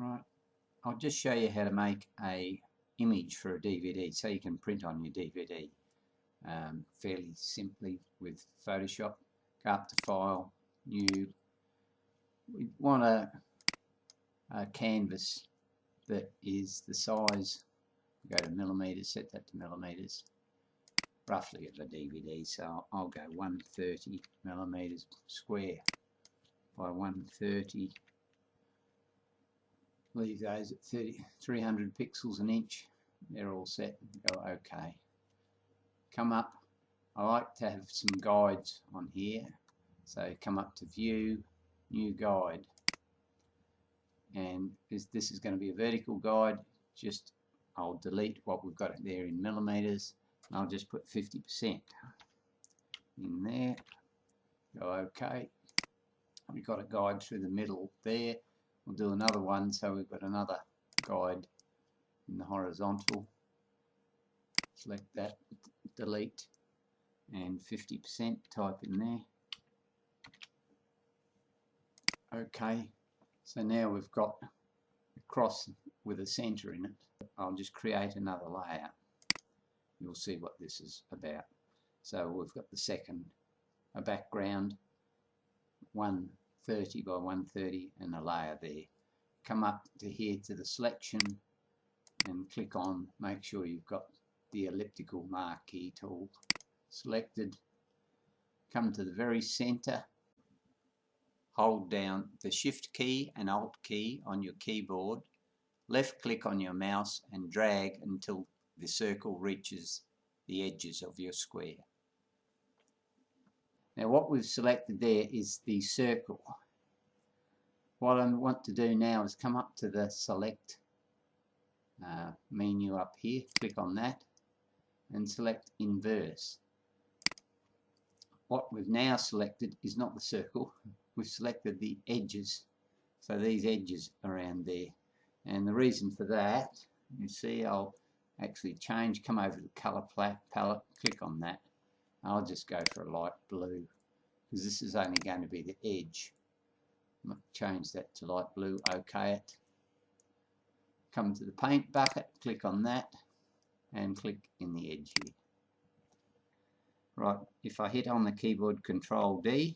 Right, I'll just show you how to make a image for a DVD so you can print on your DVD fairly simply with Photoshop. Go up to File, New. We want a canvas that is the size. Go to millimeters, set that to millimeters, roughly of a DVD. So I'll go 130 millimeters square by 130. Leave those at 300 pixels an inch. They're all set. Go OK. Come up. I like to have some guides on here. So come up to View, New Guide. And this is going to be a vertical guide. I'll delete what we've got there in millimeters. And I'll just put 50% in there. Go OK. We've got a guide through the middle there. We'll do another one, so we've got another guide in the horizontal. Select that, delete, and 50% type in there. OK, so now we've got a cross with a centre in it. I'll just create another layer. You'll see what this is about. So we've got the second, a background, 130 by 130 and a layer there. Come up to here to the selection and click on, make sure you've got the elliptical marquee tool selected. Come to the very center, hold down the Shift key and Alt key on your keyboard, left click on your mouse and drag until the circle reaches the edges of your square. Now what we've selected there is the circle. What I want to do now is come up to the Select menu up here, click on that and select Inverse. What we've now selected is not the circle, we've selected the edges, so these edges around there. And the reason for that, you see, I'll actually change, come over to the colour palette, click on that. I'll just go for a light blue because this is only going to be the edge. I'll change that to light blue, OK it. Come to the paint bucket, click on that and click in the edge here. Right, if I hit on the keyboard Control D,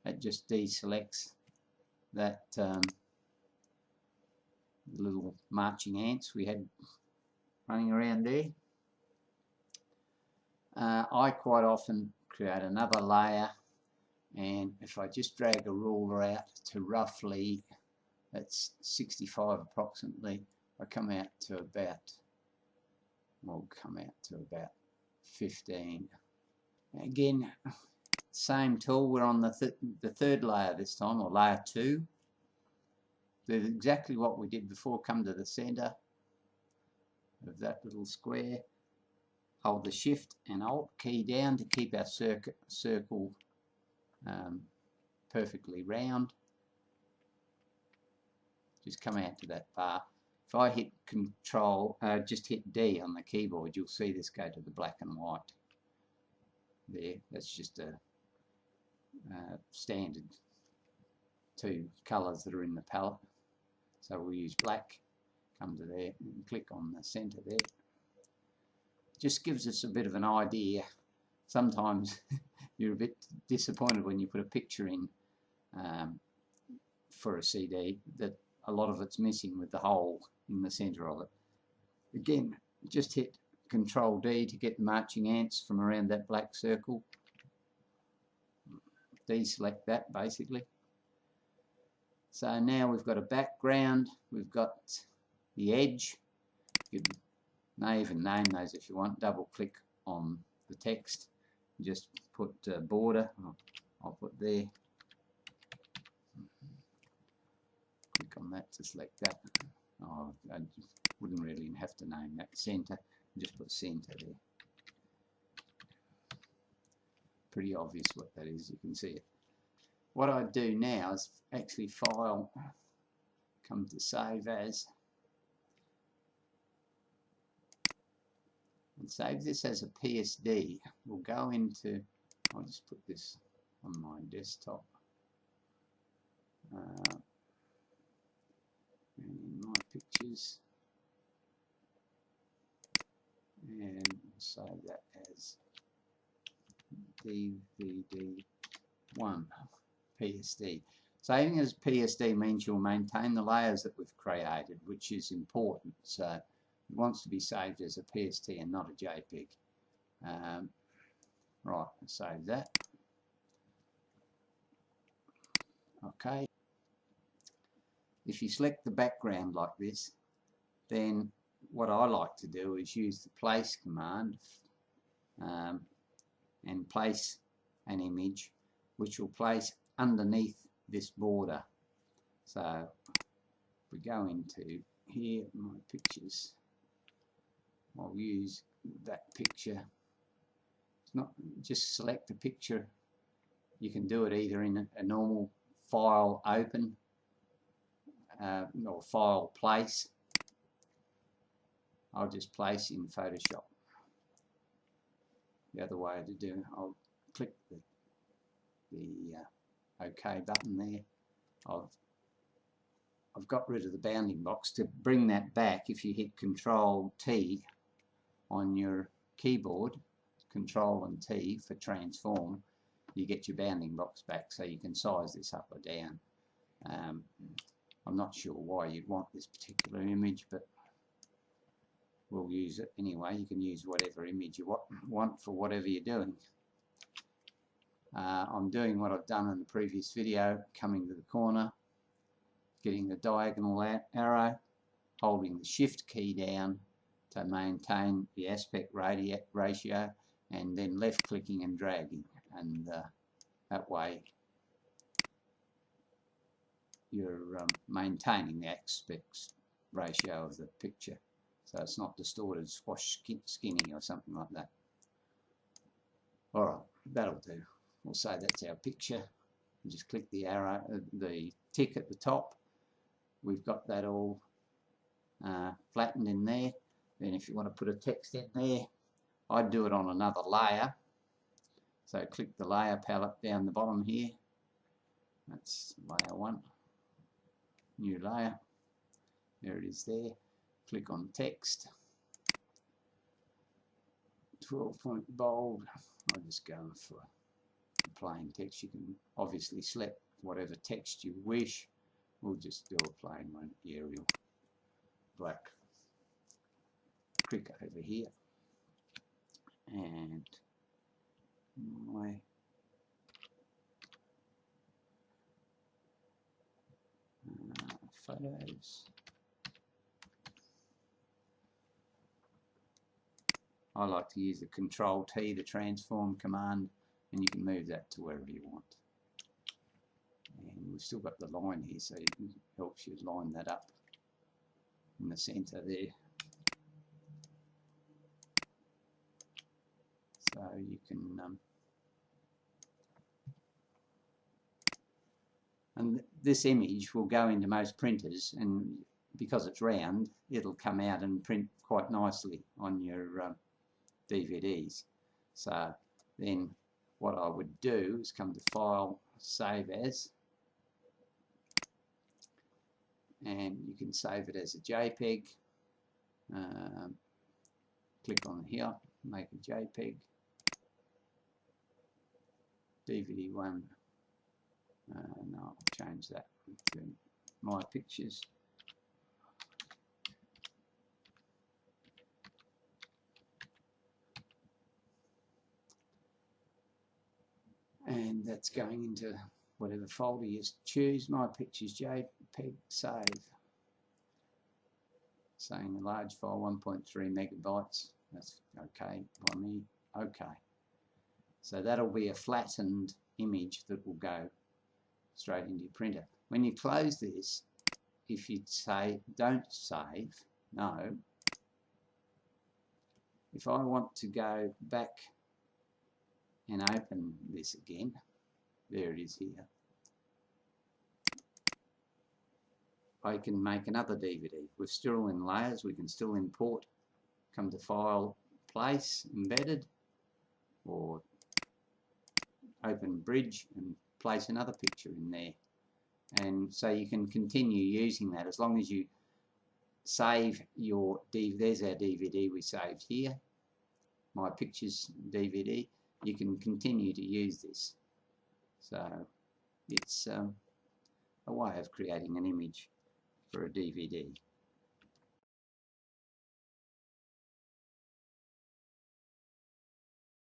that just deselects that little marching ants we had running around there. I quite often create another layer, and if I just drag a ruler out to roughly, that's 65 approximately, I come out to about, we'll come out to about 15. Again, same tool, we're on the third layer this time, or layer 2. Do exactly what we did before, come to the center of that little square, hold the Shift and Alt key down to keep our circle perfectly round. Just come out to that bar. If I hit Control, just hit D on the keyboard, you'll see this go to the black and white. There, that's just a standard two colours that are in the palette. So we'll use black, come to there and click on the centre there. Just gives us a bit of an idea. Sometimes you're a bit disappointed when you put a picture in for a CD that a lot of it's missing with the hole in the centre of it. Again, just hit Control D to get the marching ants from around that black circle. Deselect that basically. So now we've got a background, we've got the edge. You may even name those if you want. Double click on the text. Just put border. I'll put there. Click on that to select that. Oh, I wouldn't really have to name that. Center. Just put center there. Pretty obvious what that is. You can see it. What I do now is actually File, come to Save As, and save this as a PSD. We'll go into, I'll just put this on my desktop. My Pictures, and save that as DVD1 PSD. Saving as PSD means you'll maintain the layers that we've created, which is important. So it wants to be saved as a PSD and not a JPEG. Right, save that. Okay. If you select the background like this, then what I like to do is use the place command and place an image which will place underneath this border. So if we go into here, My Pictures, I'll use that picture. It's not just select a picture. You can do it either in a normal file open or file place. I'll just place in Photoshop. The other way to do it, I'll click the OK button there. I've got rid of the bounding box. To bring that back, if you hit Control T on your keyboard, Control and T for transform, you get your bounding box back, so you can size this up or down. I'm not sure why you'd want this particular image, but we'll use it anyway. You can use whatever image you want for whatever you're doing. I'm doing what I've done in the previous video, coming to the corner, getting the diagonal arrow, holding the Shift key down to maintain the aspect ratio, and then left clicking and dragging, and that way you're maintaining the aspect ratio of the picture, so it's not distorted, squash skinny or something like that. Alright, that'll do. We'll say that's our picture. Just click the arrow, the tick at the top. We've got that all flattened in there. Then if you want to put a text in there, I'd do it on another layer. So click the layer palette down the bottom here. That's layer 1. New layer. There it is there. Click on text. 12-point bold. I'll just go for plain text. You can obviously select whatever text you wish. We'll just do a plain one, Arial black. Click over here and my photos. I like to use the Control T, the transform command, and you can move that to wherever you want. And we've still got the line here, so it helps you line that up in the center there. So you can, and this image will go into most printers, and because it's round, it'll come out and print quite nicely on your DVDs. So then what I would do is come to File, Save As, and you can save it as a JPEG. Click on here, make a JPEG. DVD1, no, I'll change that to My Pictures. And that's going into whatever folder you choose. My Pictures JPEG, save. Saying a large file, 1.3 megabytes. That's okay by me. Okay. So that'll be a flattened image that will go straight into your printer. When you close this, if you say don't save, no. If I want to go back and open this again, there it is here, I can make another DVD. We're still in layers, we can still import, come to File, Place, Embedded, or open Bridge and place another picture in there. And so you can continue using that as long as you save your DVD. There's our DVD we saved here, my pictures DVD. You can continue to use this. So it's a way of creating an image for a DVD.